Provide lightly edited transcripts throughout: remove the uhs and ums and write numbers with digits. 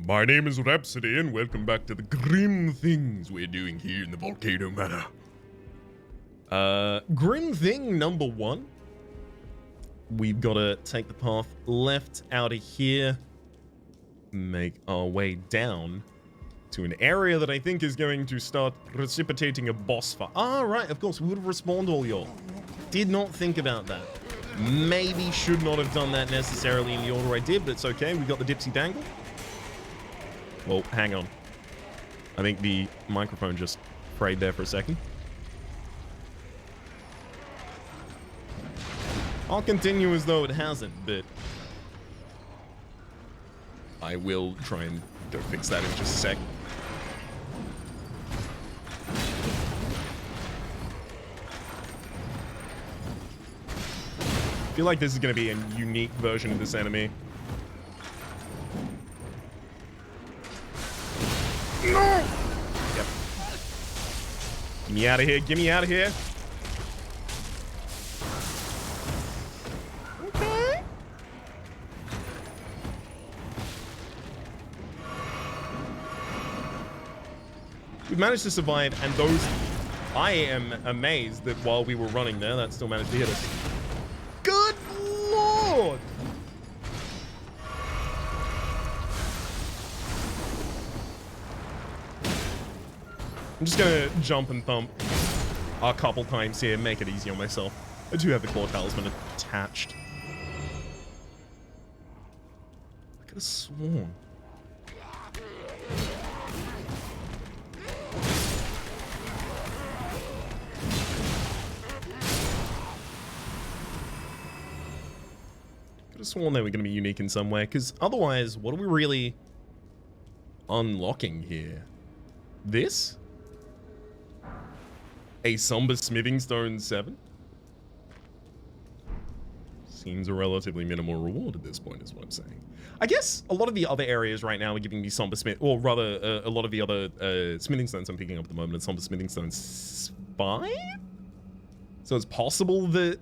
My name is Rhapsody, and welcome back to the grim things we're doing here in the Volcano Manor. Grim thing number one. We've got to take the path left out of here, make our way down to an area that I think is going to start precipitating a boss fight. Ah, right, of course, we would have respawned all y'all. Did not think about that. Maybe should not have done that necessarily in the order I did, but it's okay. We got the Dipsy Dangle. Well, hang on. I think the microphone just frayed there for a second. I'll continue as though it hasn't, but I will try and go fix that in just a sec. I feel like this is going to be a unique version of this enemy. No! Yep. Get me out of here. Get me out of here. Okay. We managed to survive, and those... I am amazed that while we were running there, that still managed to hit us. Good lord! I'm just gonna jump and thump a couple times here, make it easy on myself. I do have the claw talisman attached. I could have sworn. Could have sworn they were gonna be unique in some way, because otherwise, what are we really unlocking here? This? A somber smithing stone 7? Seems a relatively minimal reward at this point, is what I'm saying. I guess a lot of the other areas right now are giving me somber smith, or rather, a lot of the other smithing stones I'm picking up at the moment are somber smithing stones 5? So it's possible that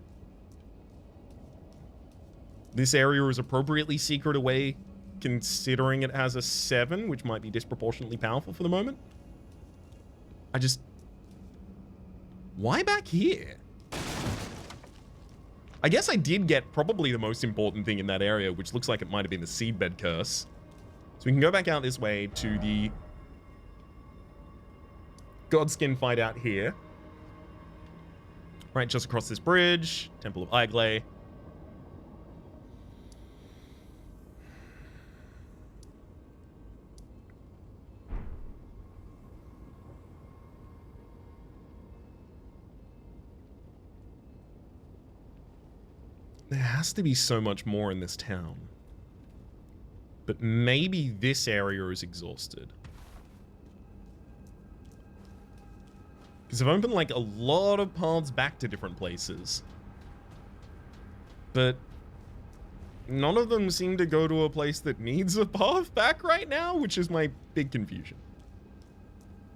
this area is appropriately secret away, considering it has a 7, which might be disproportionately powerful for the moment. I just... Why back here? I guess I did get probably the most important thing in that area, which looks like it might have been the seedbed curse. So we can go back out this way to the Godskin fight out here. Right, just across this bridge. Temple of Iglay. There has to be so much more in this town. But maybe this area is exhausted. Because I've opened like a lot of paths back to different places. But none of them seem to go to a place that needs a path back right now, which is my big confusion.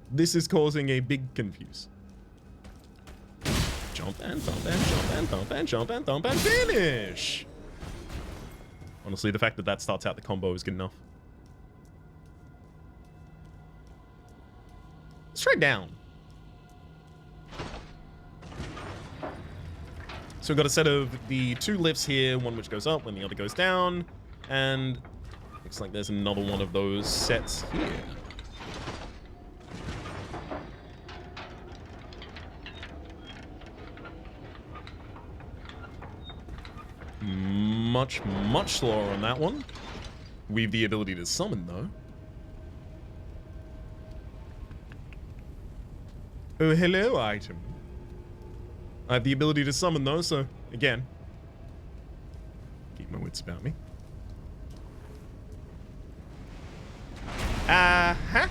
This is causing a big confuse. Jump and thump and jump and thump and jump and thump and finish! Honestly, the fact that that starts out the combo is good enough. Let's try down. So we've got a set of the 2 lifts here, one which goes up, when the other goes down, and looks like there's another one of those sets here. Much slower on that one. We've the ability to summon, though. Oh, hello, item. I have the ability to summon, though, so, again, keep my wits about me. Uh-huh.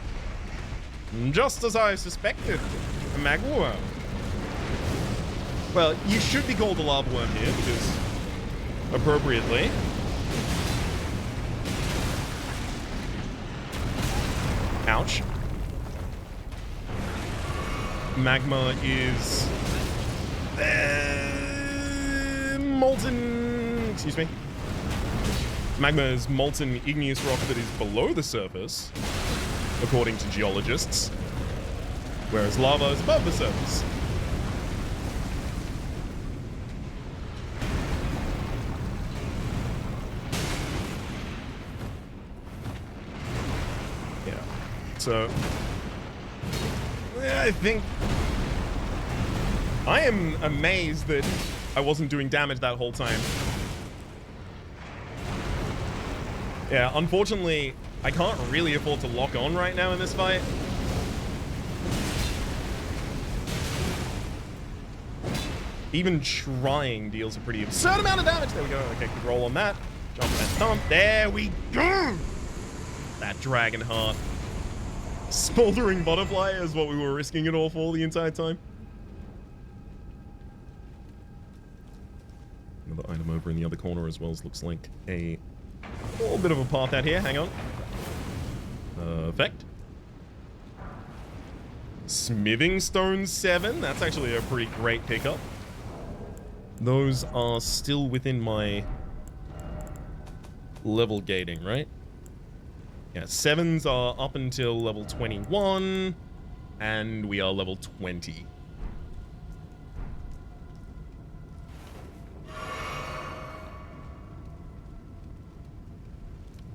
Just as I suspected. A magworm. Well, you should be called a lava worm here, because... appropriately. Ouch. Magma is... molten... excuse me. Magma is molten igneous rock that is below the surface, according to geologists, whereas lava is above the surface. Yeah. So, I think I am amazed that I wasn't doing damage that whole time. Yeah, unfortunately, I can't really afford to lock on right now in this fight. Even trying deals a pretty absurd amount of damage. There we go. Okay, good roll on that. Jump and thump. There we go. That dragon heart. Smoldering butterfly is what we were risking it all for the entire time. Another item over in the other corner as well as looks like a little bit of a path out here. Hang on. Perfect. Smithing Stone 7. That's actually a pretty great pickup. Those are still within my level gating, right? Yeah, 7s are up until level 21, and we are level 20.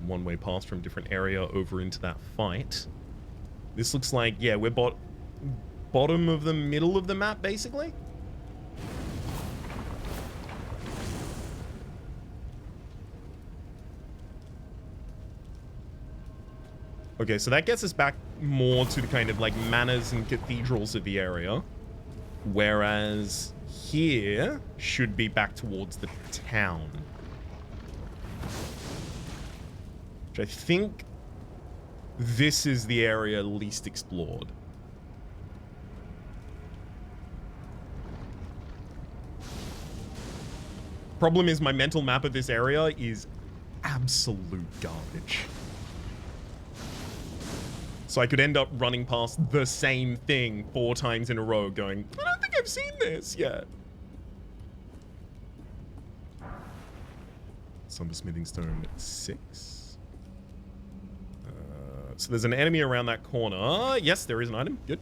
One-way pass from different area over into that fight. This looks like, yeah, we're bottom of the middle of the map, basically. Okay, so that gets us back more to the kind of like manors and cathedrals of the area. Whereas here should be back towards the town. Which I think this is the area least explored. Problem is my mental map of this area is absolute garbage. So I could end up running past the same thing 4 times in a row going, I don't think I've seen this yet. Somber Smithing Stone 6. So there's an enemy around that corner. Yes, there is an item. Good.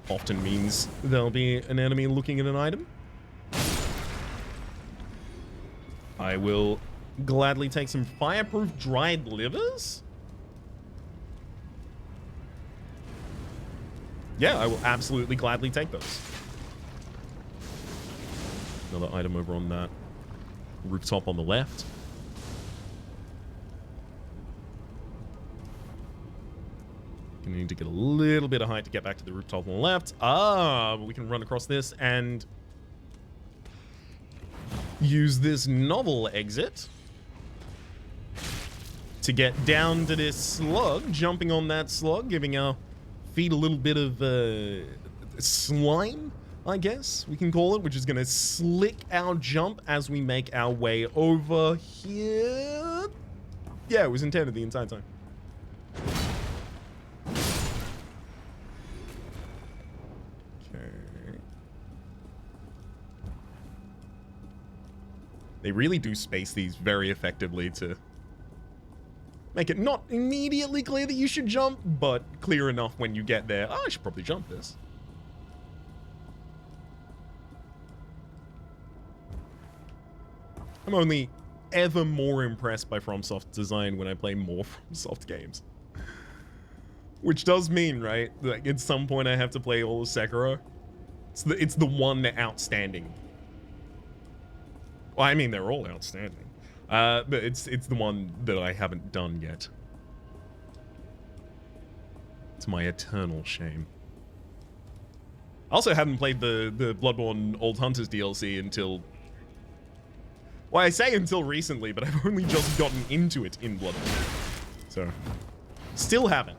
Often means there'll be an enemy looking at an item. I will gladly take some fireproof dried livers. Yeah, I will absolutely gladly take those. Another item over on that rooftop on the left. Gonna need to get a little bit of height to get back to the rooftop on the left. Ah, but we can run across this and use this novel exit to get down to this slug, jumping on that slug, giving our feet a little bit of slime, I guess we can call it, which is going to slick our jump as we make our way over here. Yeah, it was intended the entire time. Okay. They really do space these very effectively to make it not immediately clear that you should jump, but clear enough when you get there. Oh, I should probably jump this. I'm only ever more impressed by FromSoft design when I play more FromSoft games. Which does mean, right, like at some point I have to play all of Sekiro. It's the one outstanding. Well, I mean, they're all outstanding. But it's the one that I haven't done yet. It's my eternal shame. I also haven't played the Bloodborne Old Hunters DLC until... Well, I say until recently, but I've only just gotten into it in Bloodborne. So, still haven't.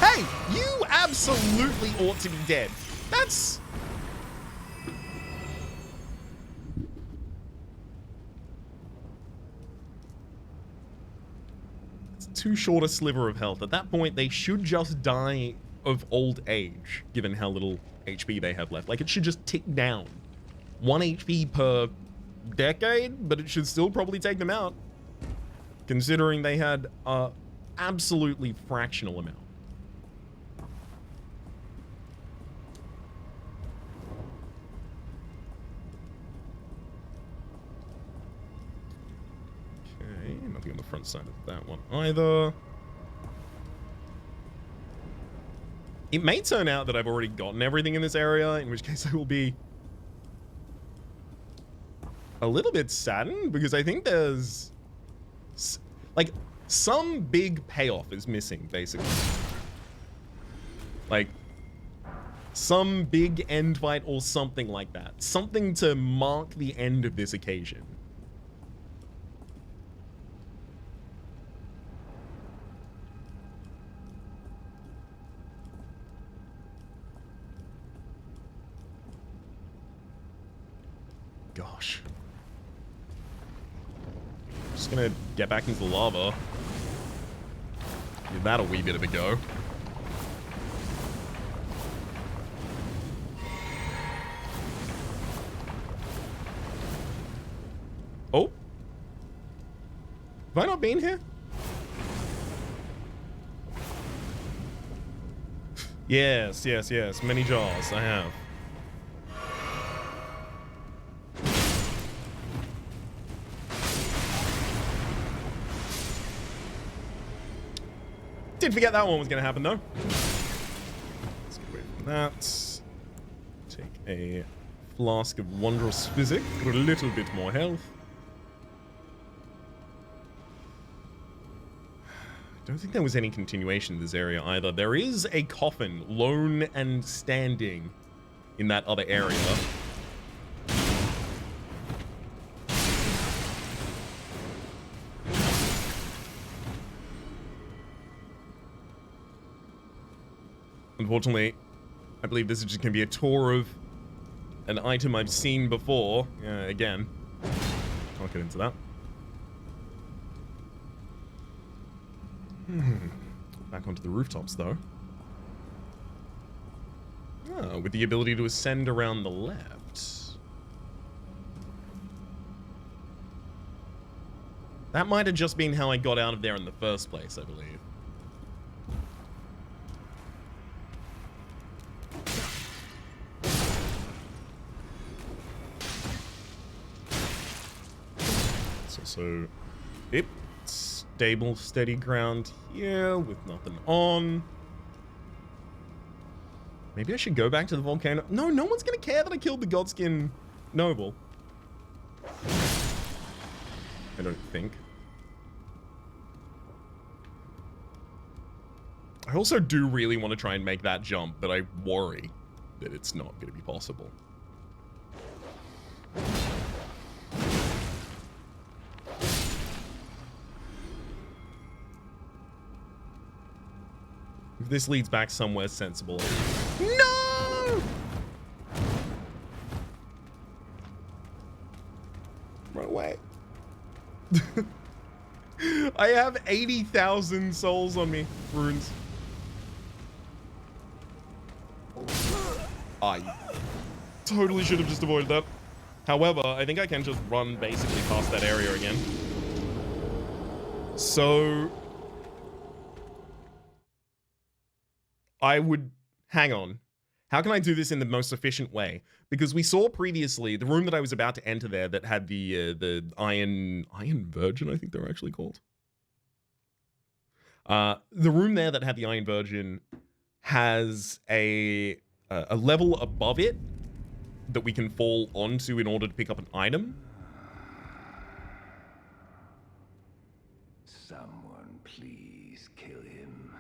Hey, you absolutely ought to be dead. That's... It's too short a sliver of health. At that point, they should just die of old age, given how little HP they have left. Like, it should just tick down. 1 HP per decade, but it should still probably take them out, considering they had a absolutely fractional amount. Okay, nothing on the front side of that one either. It may turn out that I've already gotten everything in this area, in which case I will be a little bit saddened, because I think there's like some big payoff is missing, basically. Like some big end fight or something like that. Something to mark the end of this occasion. Gosh. Just gonna get back into the lava. Give that a wee bit of a go. Oh. Have I not been here? Yes, yes, yes. Many jars. I have. Did forget that one was going to happen, though. Let's get away from that. Take a flask of wondrous physic for a little bit more health. I don't think there was any continuation in this area either. There is a coffin, lone and standing, in that other area. Unfortunately, I believe this is just going to be a tour of an item I've seen before. Again, can't get into that. Back onto the rooftops, though. Oh, with the ability to ascend around the left. That might have just been how I got out of there in the first place, I believe. So, yep, stable, steady ground here with nothing on. Maybe I should go back to the volcano. No, no one's gonna care that I killed the Godskin noble. I don't think. I also do really want to try and make that jump, but I worry that it's not going to be possible. If this leads back somewhere sensible. No! Run away. I have 80,000 souls on me. Runes. I totally should have just avoided that. However, I think I can just run basically past that area again. So I would hang on. How can I do this in the most efficient way? Because we saw previously the room that I was about to enter there that had the Iron Virgin, I think they're actually called. The room there that had the Iron Virgin has a level above it that we can fall onto in order to pick up an item. Someone please kill him.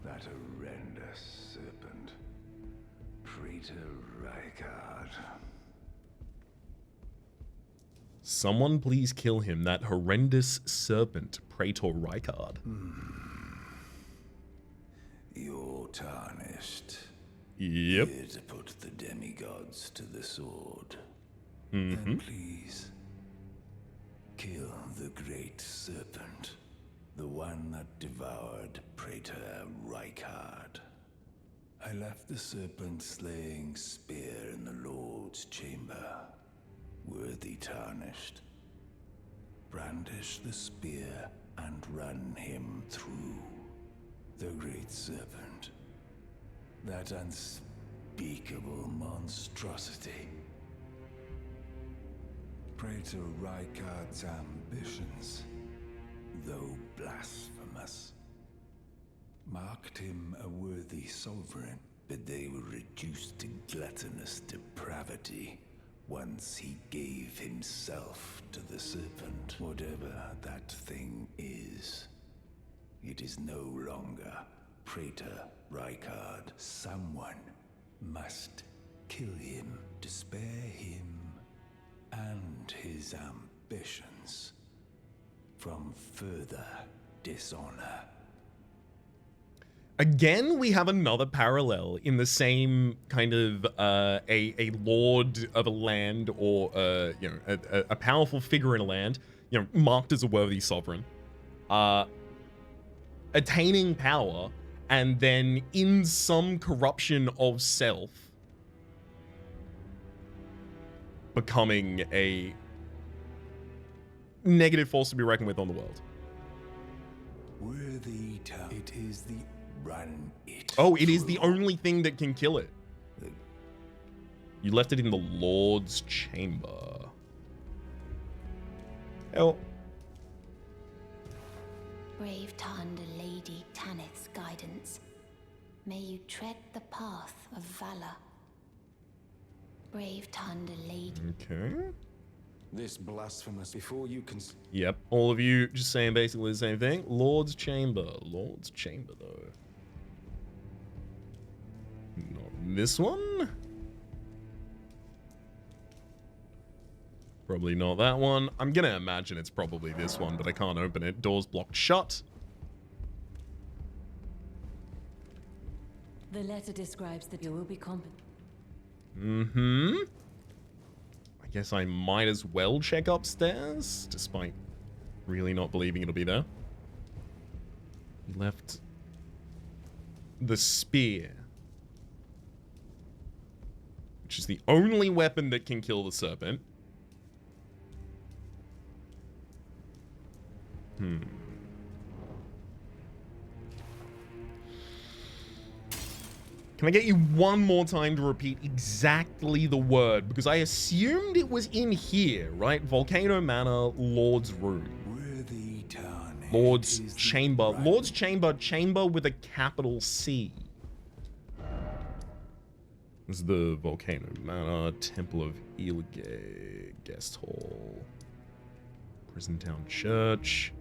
That horrendous serpent. Praetor Rykard. Someone please kill him. That horrendous serpent, Praetor Rykard. You're tarnished. Yep. Here to put the demigods to the sword. Mm-hmm. And please, kill the great serpent. The one that devoured Praetor Rykard. I left the serpent-slaying spear in the Lord's chamber. Worthy tarnished. Brandish the spear and run him through. The great serpent. That unspeakable monstrosity. Praetor Rykard's ambitions, though blasphemous, marked him a worthy sovereign, but they were reduced to gluttonous depravity once he gave himself to the serpent. Whatever that thing is, it is no longer Praetor Rykard. Someone must kill him to spare him and his ambitions from further dishonor. Again, we have another parallel in the same kind of a lord of a land, or you know, a powerful figure in a land, you know, marked as a worthy sovereign, attaining power, and then in some corruption of self, becoming a negative force to be reckoned with on the world. Worthy town. It is the run it. Oh, it is the only thing that can kill it. You left it in the Lord's chamber. Hell. Brave Tanda Lady Tanith's guidance. May you tread the path of valor. Brave Tanda Lady. Okay. This blasphemous before you can. Yep, all of you just saying basically the same thing. Lord's chamber. Lord's chamber, though. Not this one. Probably not that one. I'm gonna imagine it's probably this one, but I can't open it. Door's blocked shut. The letter describes that you will be competent. Mm-hmm. I guess I might as well check upstairs, despite really not believing it'll be there. He left the spear, which is the only weapon that can kill the serpent. Can I get you one more time to repeat exactly the word? Because I assumed it was in here, right? Volcano Manor, Lord's Room. Worthy town. Lord's Chamber. Lord's Chamber, chamber with a capital C. This is the Volcano Manor, Temple of Ilge, Guest Hall, Prison Town Church.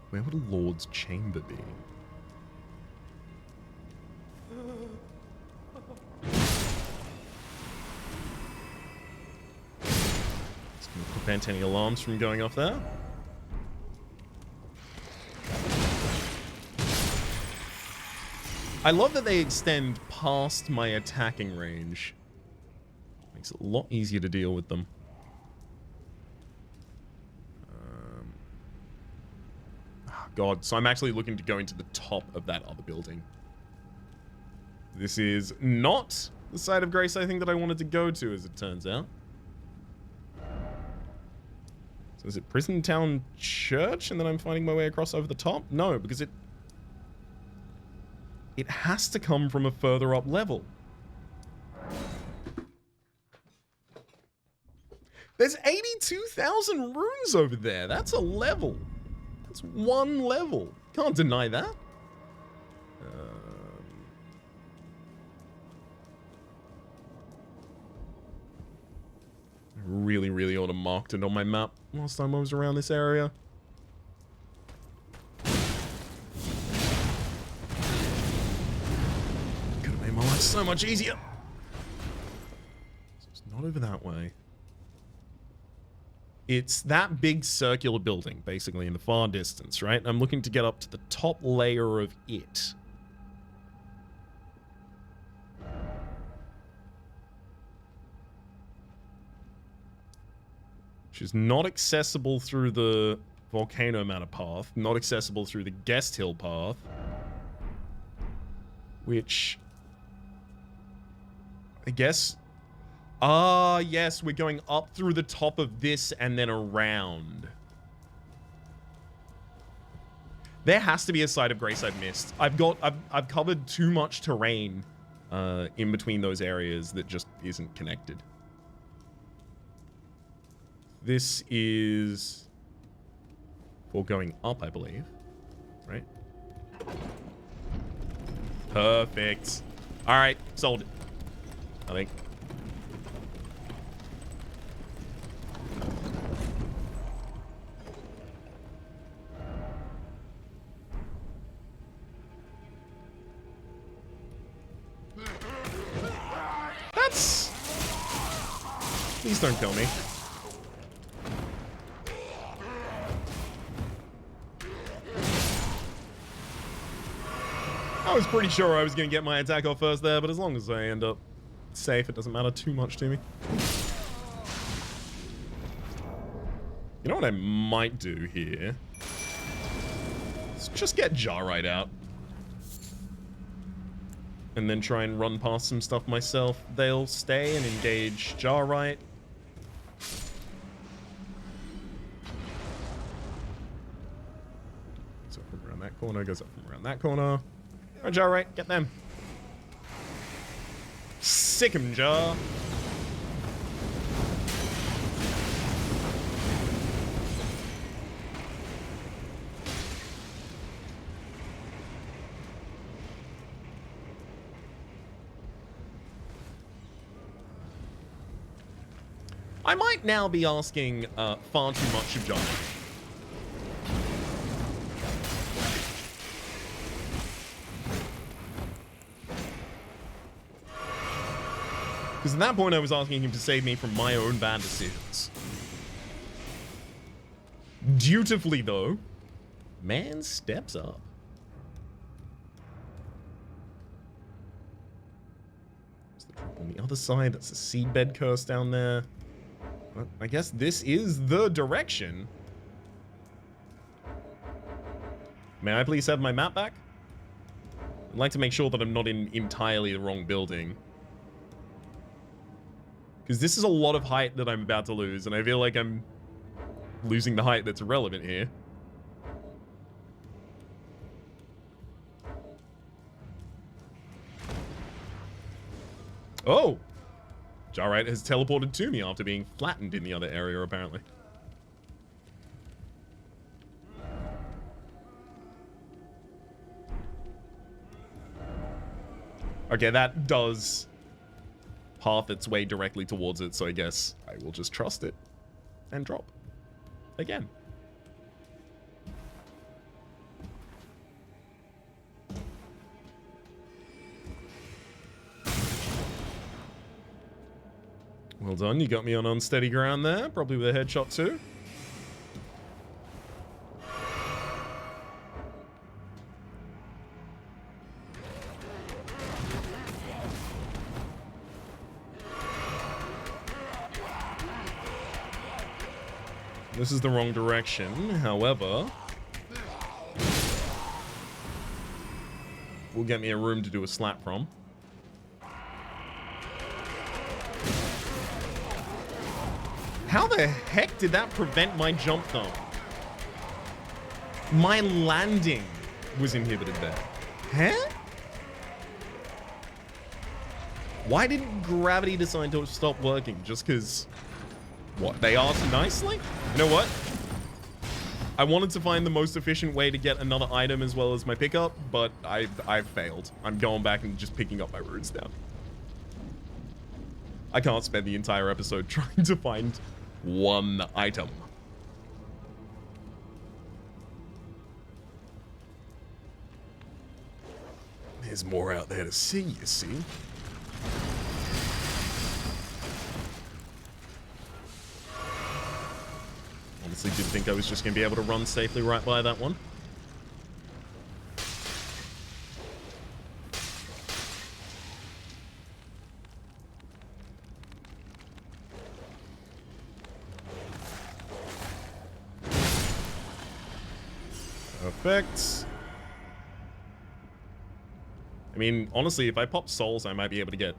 Where would a Lord's Chamber be? Just gonna prevent any alarms from going off there. I love that they extend past my attacking range. Makes it a lot easier to deal with them. God, so I'm actually looking to go into the top of that other building. This is not the side of grace I think that I wanted to go to, as it turns out. So is it Prison Town Church, and then I'm finding my way across over the top? No, because it has to come from a further up level. There's 82,000 runes over there. That's a level. That's one level. Can't deny that. I really ought to marked it on my map last time I was around this area. Could have made my life so much easier. So it's not over that way. It's that big circular building, basically, in the far distance, right? I'm looking to get up to the top layer of it. which is not accessible through the Volcano Manor path, not accessible through the Guest Hill path, which I guess... Ah, yes, we're going up through the top of this and then around. There has to be a side of Grace I've missed. I've covered too much terrain in between those areas that just isn't connected. This is for going up, I believe. Right? Perfect. All right, sold it. I think. That's... Please don't kill me. I was pretty sure I was going to get my attack off first there, but as long as I end up safe, it doesn't matter too much to me. You know what I might do here? Let's just get Jarite out. And then try and run past some stuff myself. They'll stay and engage Jarite. Goes up from around that corner, goes up from around that corner. Alright, Jarite, get them. Sick 'em, Jar. I might now be asking far too much of John. Because at that point I was asking him to save me from my own bad decisions. Dutifully though, man steps up. There's the drop on the other side, that's the seedbed curse down there. But I guess this is the direction. May I please have my map back? I'd like to make sure that I'm not in entirely the wrong building. Because this is a lot of height that I'm about to lose, and I feel like I'm losing the height that's relevant here. Oh! Jarite has teleported to me after being flattened in the other area, apparently. Okay, that does path its way directly towards it, so I guess I will just trust it and drop again. Well done, you got me on unsteady ground there, probably with a headshot too. This is the wrong direction, however, will get me a room to do a slap from. How the heck did that prevent my jump though? My landing was inhibited there. Huh? Why didn't gravity decide to stop working? Just because... What, they asked nicely? You know what? I wanted to find the most efficient way to get another item as well as my pickup, but I've failed. I'm going back and just picking up my runes now. I can't spend the entire episode trying to find one item. There's more out there to see, you see. Honestly, didn't think I was just going to be able to run safely right by that one. Perfect. I mean, honestly, if I pop souls, I might be able to get...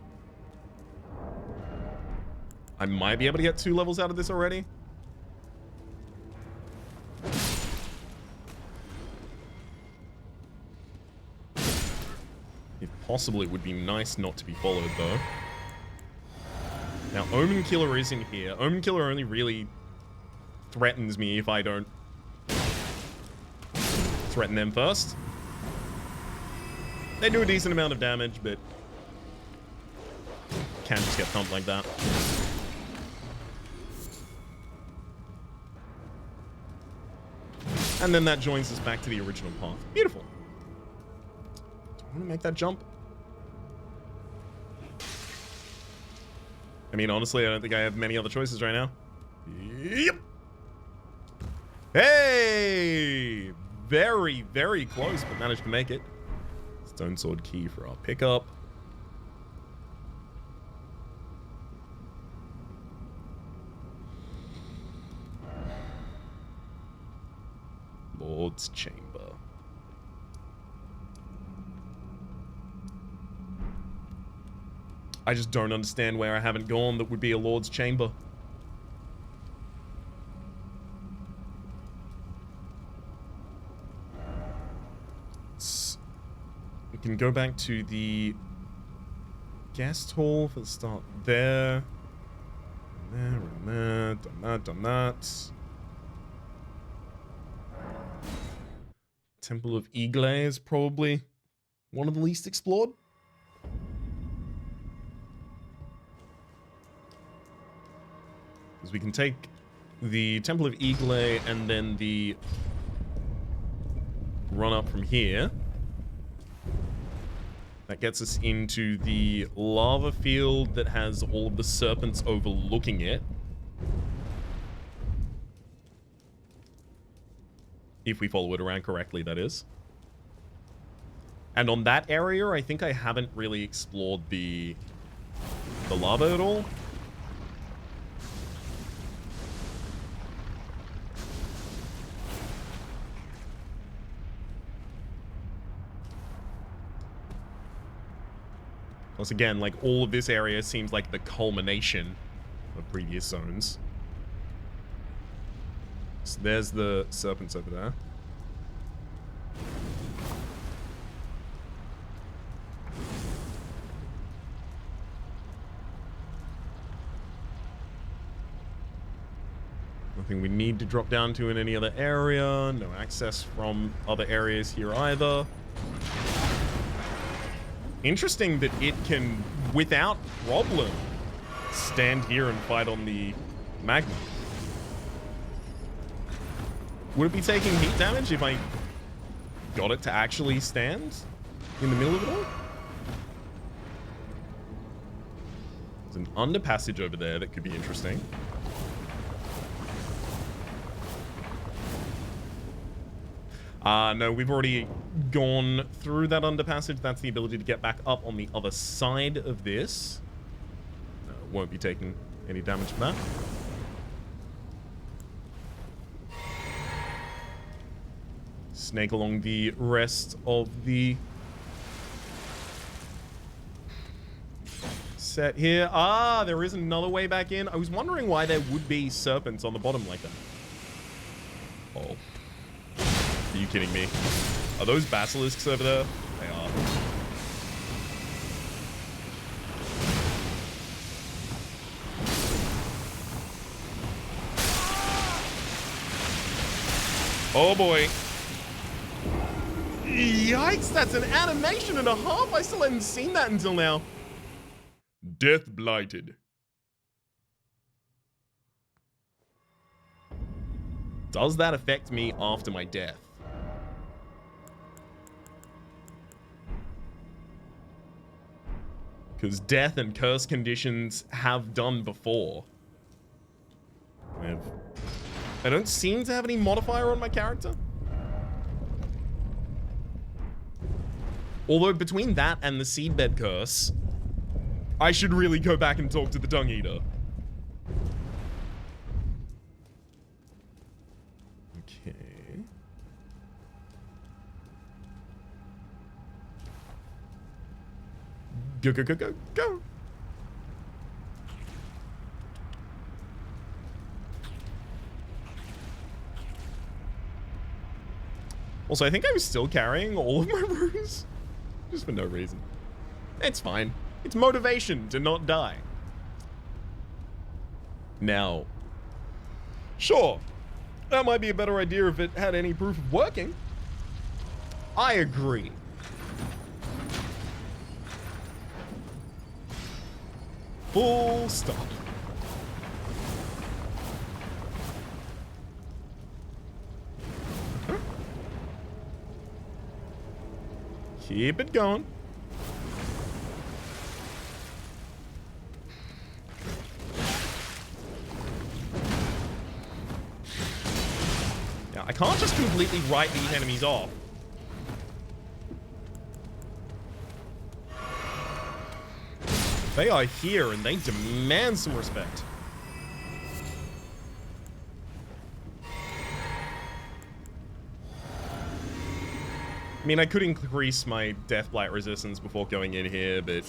I might be able to get 2 levels out of this already. If possible, it would be nice not to be followed, though. Now, Omen Killer is in here. Omen Killer only really threatens me if I don't threaten them first. They do a decent amount of damage, but can just get thumped like that. And then that joins us back to the original path. Beautiful. Do I want to make that jump? I mean, honestly, I don't think I have many other choices right now. Yep. Hey! Very, very close, but managed to make it. Stone Sword Key for our pickup. Lord's Chamber. I just don't understand where I haven't gone that would be a Lord's Chamber. We can go back to the guest hall for the start there. And there, done that, done that. Temple of Igle is probably one of the least explored. Because we can take the Temple of Igle and then the run up from here. That gets us into the lava field that has all of the serpents overlooking it. If we follow it around correctly, that is. And on that area, I think I haven't really explored the lava at all. Once again, like, all of this area seems like the culmination of previous zones. So there's the serpents over there. Nothing we need to drop down to in any other area. No access from other areas here either. Interesting that it can, without problem, stand here and fight on the magma. Would it be taking heat damage if I got it to actually stand in the middle of it all? There's an underpassage over there that could be interesting. No, we've already gone through that underpassage. That's the ability to get back up on the other side of this. Won't be taking any damage from that. Snake along the rest of the set here. Ah, there is another way back in. I was wondering why there would be serpents on the bottom like that. Oh. Are you kidding me? Are those basilisks over there? They are. Oh boy. Yikes, that's an animation and a half. I still hadn't seen that until now. Death Blighted. Does that affect me after my death? Because death and curse conditions have done before. I don't seem to have any modifier on my character. Although between that and the seedbed curse, I should really go back and talk to the Dung Eater. Okay. Go, go, go, go, go. Also, I think I was still carrying all of my runes. Just for no reason. It's fine. It's motivation to not die. Now, sure, that might be a better idea if it had any proof of working. I agree. Full stop. Huh? Keep it going. Now, I can't just completely write these enemies off. They are here and they demand some respect. I mean, I could increase my Death Blight resistance before going in here, but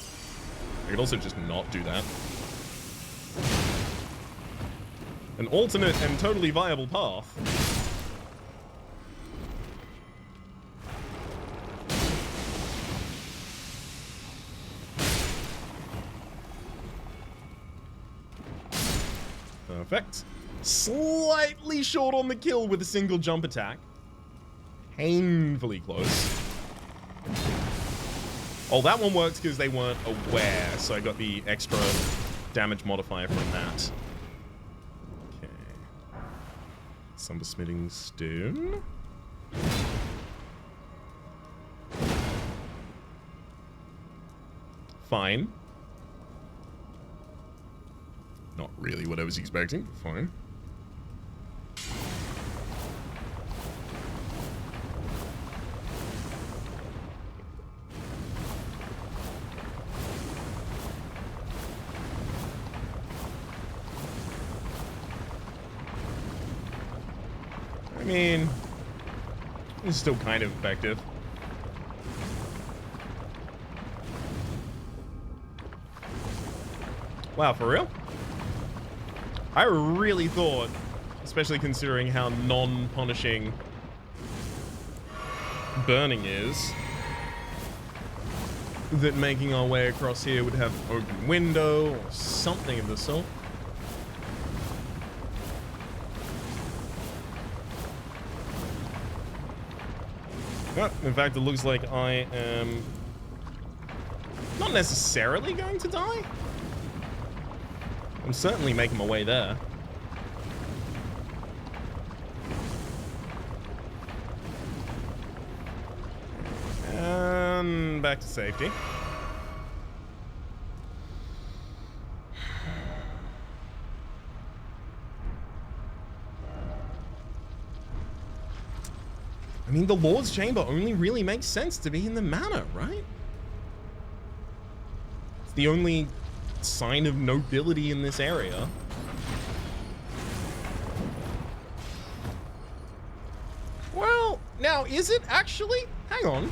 I could also just not do that. An alternate and totally viable path. Perfect. Slightly short on the kill with a single jump attack. Painfully close. Oh, that one worked because they weren't aware, so I got the extra damage modifier from that. Okay. Sumber Smithing Stone. Fine. Not really what I was expecting, but fine. I mean, it's still kind of effective. Wow, for real? I really thought, especially considering how non-punishing burning is, that making our way across here would have an open window or something of the sort. In fact, it looks like I am not necessarily going to die. I'm certainly making my way there. And back to safety. I mean, the Lord's Chamber only really makes sense to be in the manor, right? It's the only sign of nobility in this area. Well, now, is it actually? Hang on.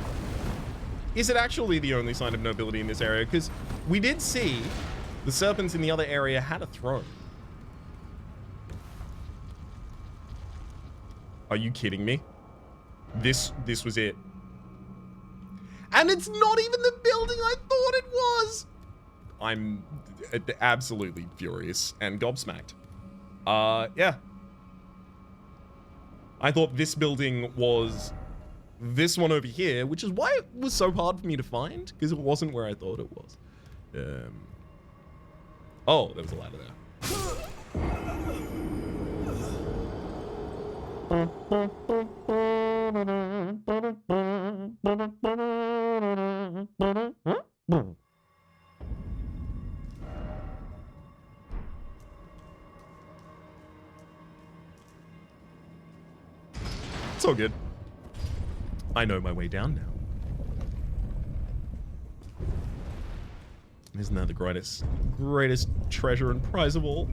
Is it actually the only sign of nobility in this area? Because we did see the serpents in the other area had a throne. Are you kidding me? This was it. And it's not even the building I thought it was! I'm absolutely furious and gobsmacked. Yeah. I thought this building was this one over here, which is why it was so hard for me to find, because it wasn't where I thought it was. Oh, there was a ladder there. It's all good. I know my way down now. Isn't that the greatest treasure and prize of all?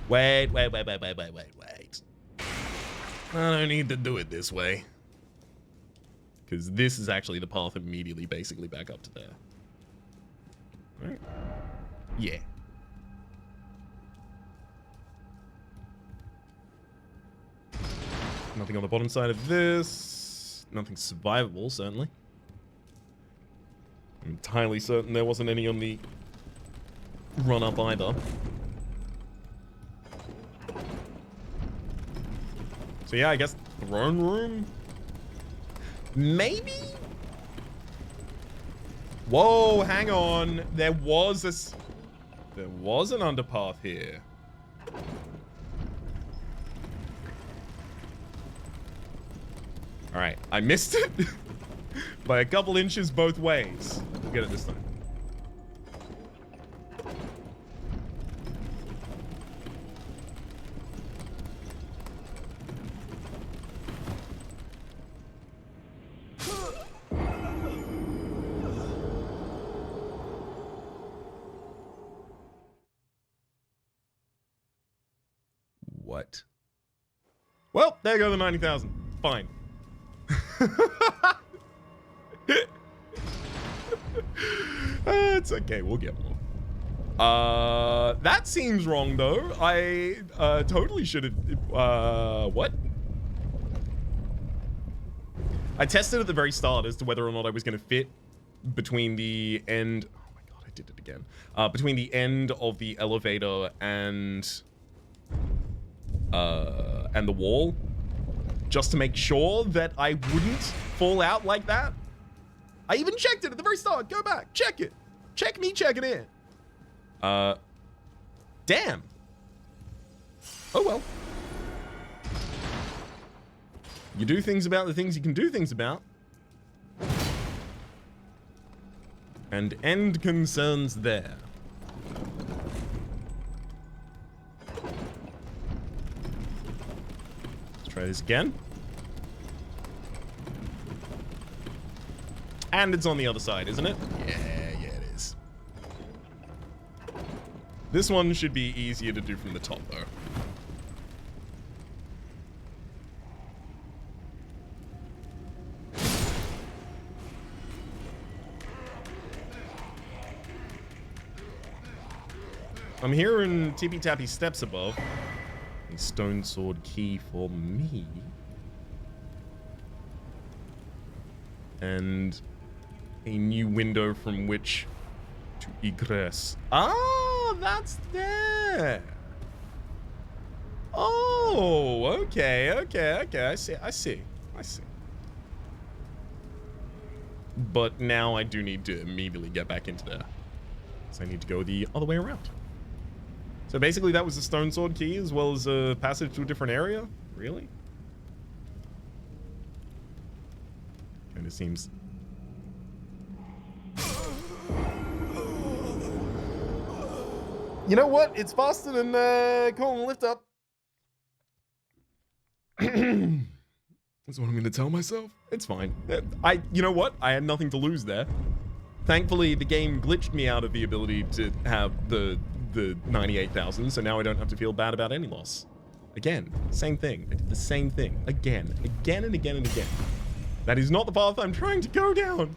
Wait. I don't need to do it this way. Because this is actually the path immediately, basically back up to there. Right? Yeah. Nothing on the bottom side of this. Nothing survivable, certainly. I'm entirely certain there wasn't any on the run up either. So yeah, I guess throne room? Maybe? Whoa, hang on. There was an underpath here. All right, I missed it by a couple inches both ways. We'll get it this time. What? Well, there go the 90,000. Fine. It's okay, we'll get more. That seems wrong though. I totally should have. What? I tested at the very start as to whether or not I was going to fit between the end. Oh my god, I did it again. Between the end of the elevator and the wall, just to make sure that I wouldn't fall out like that. I even checked it at the very start. Go back, check it. Check me, check it in. Damn. Oh well. You do things about the things you can do things about. And end concerns there. Let's try this again. And it's on the other side, isn't it? Yeah, it is. This one should be easier to do from the top, though. I'm hearing tippy-tappy steps above. A stone sword key for me. And a new window from which to egress. Ah, that's there. Oh, okay. I see. But now I do need to immediately get back into there. So I need to go the other way around. So basically that was a stone sword key as well as a passage to a different area? Really? Kind of seems... You know what? It's faster than calling a lift up. That's what I'm going to tell myself. It's fine. You know what? I had nothing to lose there. Thankfully, the game glitched me out of the ability to have the 98,000, so now I don't have to feel bad about any loss. Again, same thing. I did the same thing. Again and again. That is not the path I'm trying to go down.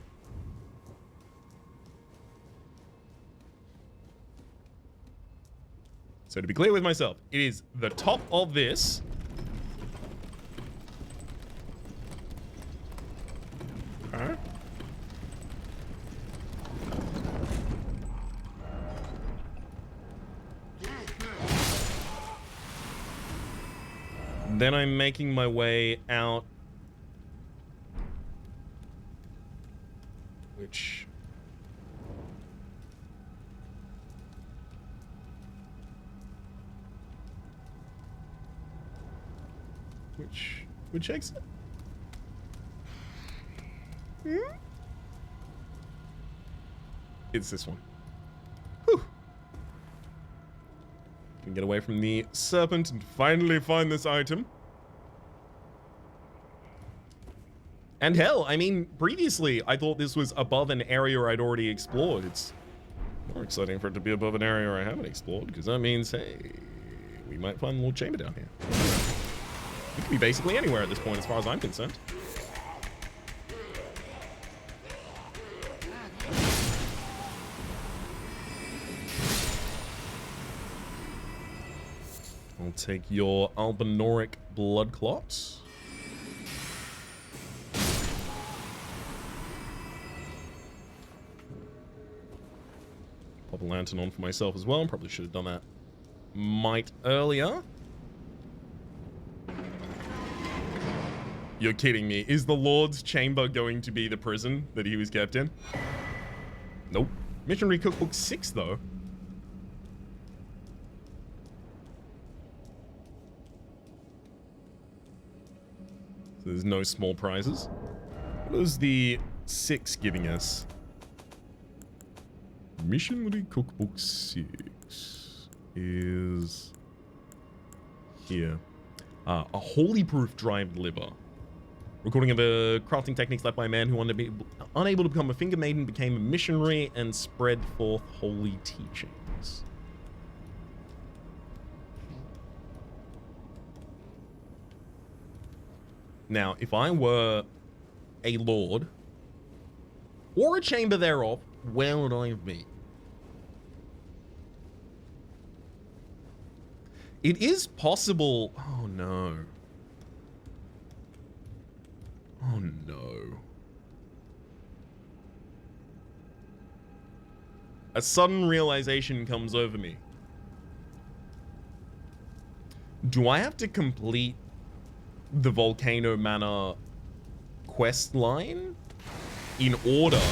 So to be clear with myself, it is the top of this. Okay. Then I'm making my way out. Which... Which exit? It's this one. Whew. Can get away from the serpent and finally find this item. And hell, I mean, previously I thought this was above an area I'd already explored. It's more exciting for it to be above an area I haven't explored, because that means, hey, we might find a little chamber down here. It could be basically anywhere at this point as far as I'm concerned. I'll take your Albinoric blood clots. Pop a lantern on for myself as well. Probably should have done that might earlier. You're kidding me. Is the Lord's Chamber going to be the prison that he was kept in? Nope. Missionary Cookbook 6, though. So there's no small prizes. What is the 6 giving us? Missionary Cookbook 6 is here. A holy proof dried liver. Recording of the crafting techniques left by a man who wanted to be unable to become a finger maiden, became a missionary and spread forth holy teachings. Now, if I were a lord or a chamber thereof, where would I be? It is possible. Oh no. Oh no. A sudden realization comes over me. Do I have to complete the Volcano Manor quest line in order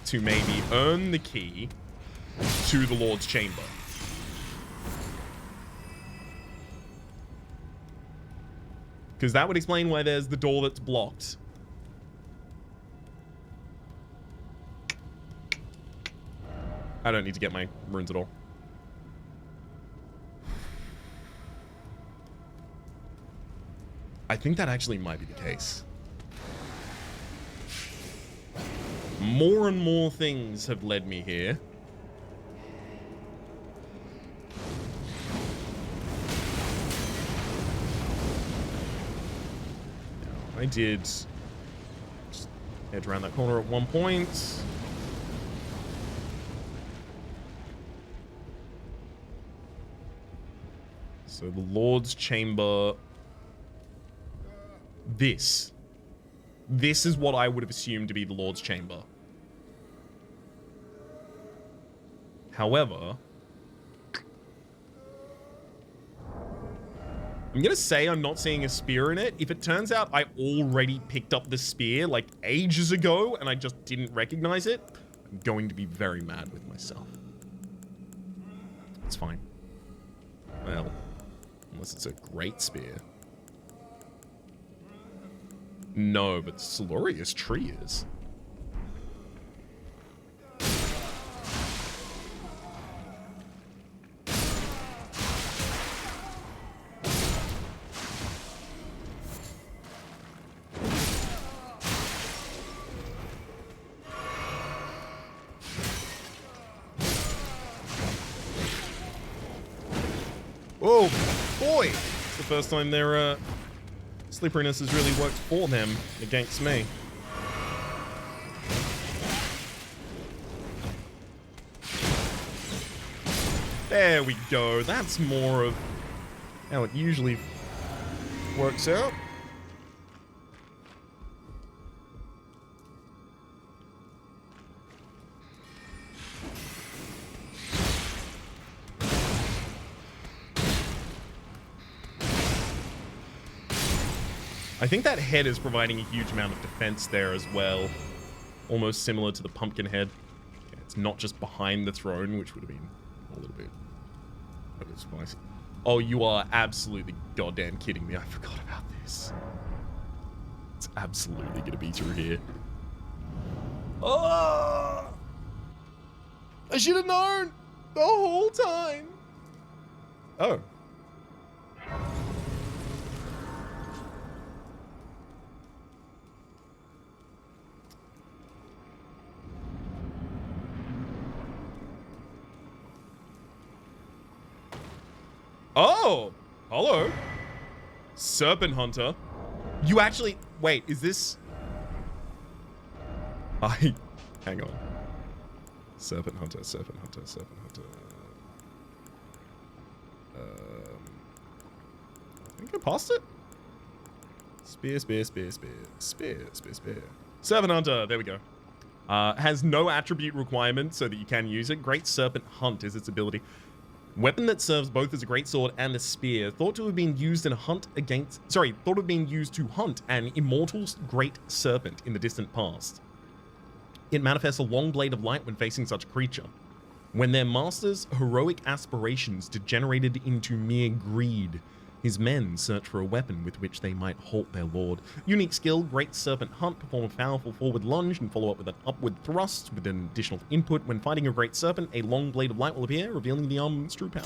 to maybe earn the key to the Lord's Chamber? Because that would explain why there's the door that's blocked. I don't need to get my runes at all. I think that actually might be the case. More and more things have led me here. I did just head around that corner at one point. So the Lord's Chamber. This is what I would have assumed to be the Lord's Chamber. However, I'm gonna say I'm not seeing a spear in it. If it turns out I already picked up the spear like ages ago and I just didn't recognize it, I'm going to be very mad with myself. It's fine. Well, unless it's a great spear. No, but Solorius tree is. Oh boy! It's the first time their slipperiness has really worked for them against me. There we go. That's more of how it usually works out. I think that head is providing a huge amount of defense there as well. Almost similar to the pumpkin head. Okay, it's not just behind the throne, which would have been a little bit spicy. Oh, you are absolutely goddamn kidding me. I forgot about this. It's absolutely going to be through here. Oh! I should have known the whole time. Oh. Oh, hello. Serpent Hunter. You actually, wait, is this? Hang on. Serpent Hunter, Serpent Hunter, Serpent Hunter. Can I go past it? Spear, spear, spear, spear, spear, spear, spear. Serpent Hunter, there we go. Has no attribute requirement so that you can use it. Great Serpent Hunt is its ability. Weapon that serves both as a great sword and a spear. Thought to have been used in a hunt against... Sorry, thought to have been used to hunt an immortal great serpent in the distant past. It manifests a long blade of light when facing such a creature. When their master's heroic aspirations degenerated into mere greed, his men search for a weapon with which they might halt their lord. Unique skill, Great Serpent Hunt, perform a powerful forward lunge and follow up with an upward thrust with an additional input. When fighting a great serpent, a long blade of light will appear, revealing the armament's true power.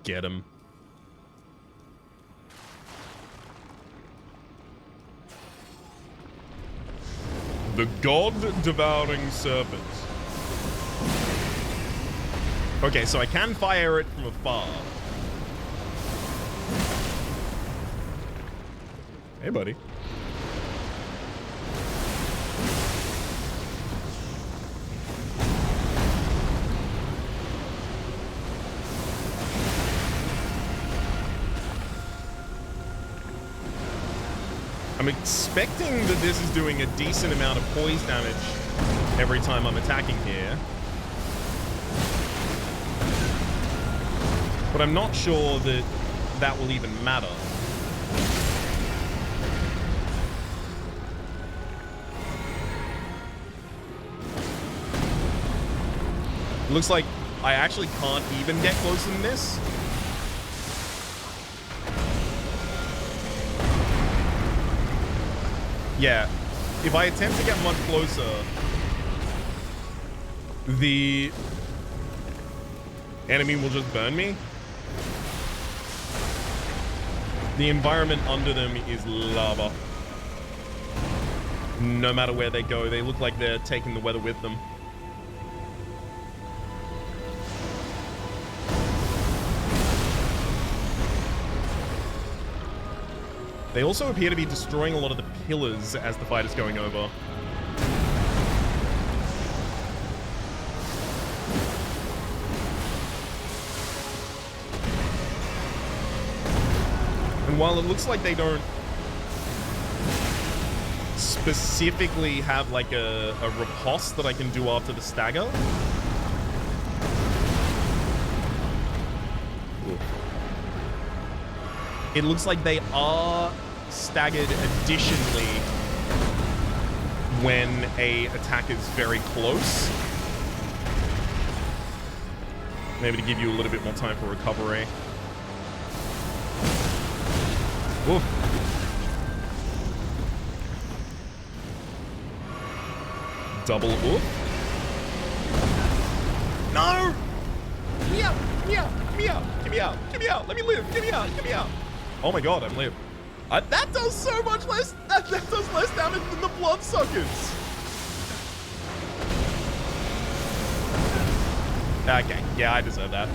Get him. The God-devouring serpent. Okay, so I can fire it from afar. Hey, buddy. I'm expecting that this is doing a decent amount of poise damage every time I'm attacking here. But I'm not sure that that will even matter. Looks like I actually can't even get closer than this. Yeah, if I attempt to get much closer, the enemy will just burn me. The environment under them is lava. No matter where they go, they look like they're taking the weather with them. They also appear to be destroying a lot of the pillars as the fight is going over. And while it looks like they don't specifically have like a riposte that I can do after the stagger, it looks like they are staggered additionally when a attack is very close. Maybe to give you a little bit more time for recovery. Woof. Double whoop. No! Meow, meow, meow. Get me out. Get me out. Let me live. Get me out. Get me out. Oh my god, I'm live. That does so much less. That does less damage than the bloodsuckers. Okay, yeah, I deserve that.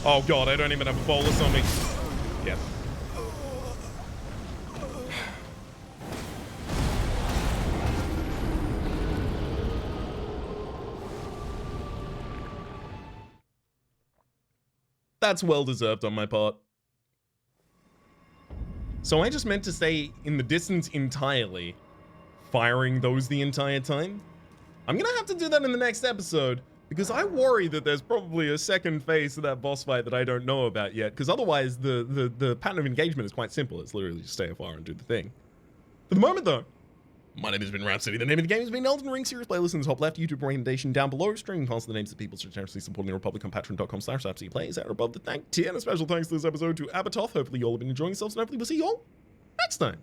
Oh god, I don't even have a bolus on me. Yeah. That's well deserved on my part. So I just meant to stay in the distance entirely, firing those the entire time? I'm gonna have to do that in the next episode, because I worry that there's probably a second phase to that boss fight that I don't know about yet, because otherwise the pattern of engagement is quite simple. It's literally just stay afar and do the thing. For the moment though, my name has been Rhapsody. The name of the game has been Elden Ring. Series playlist in the top left, YouTube recommendation down below, streaming past the names of people so generously supporting the Republic on patreon.com/RhapsodyPlays. At above the thank tier, and a special thanks to this episode to Abatoth. Hopefully you all have been enjoying yourselves, and hopefully we'll see you all next time.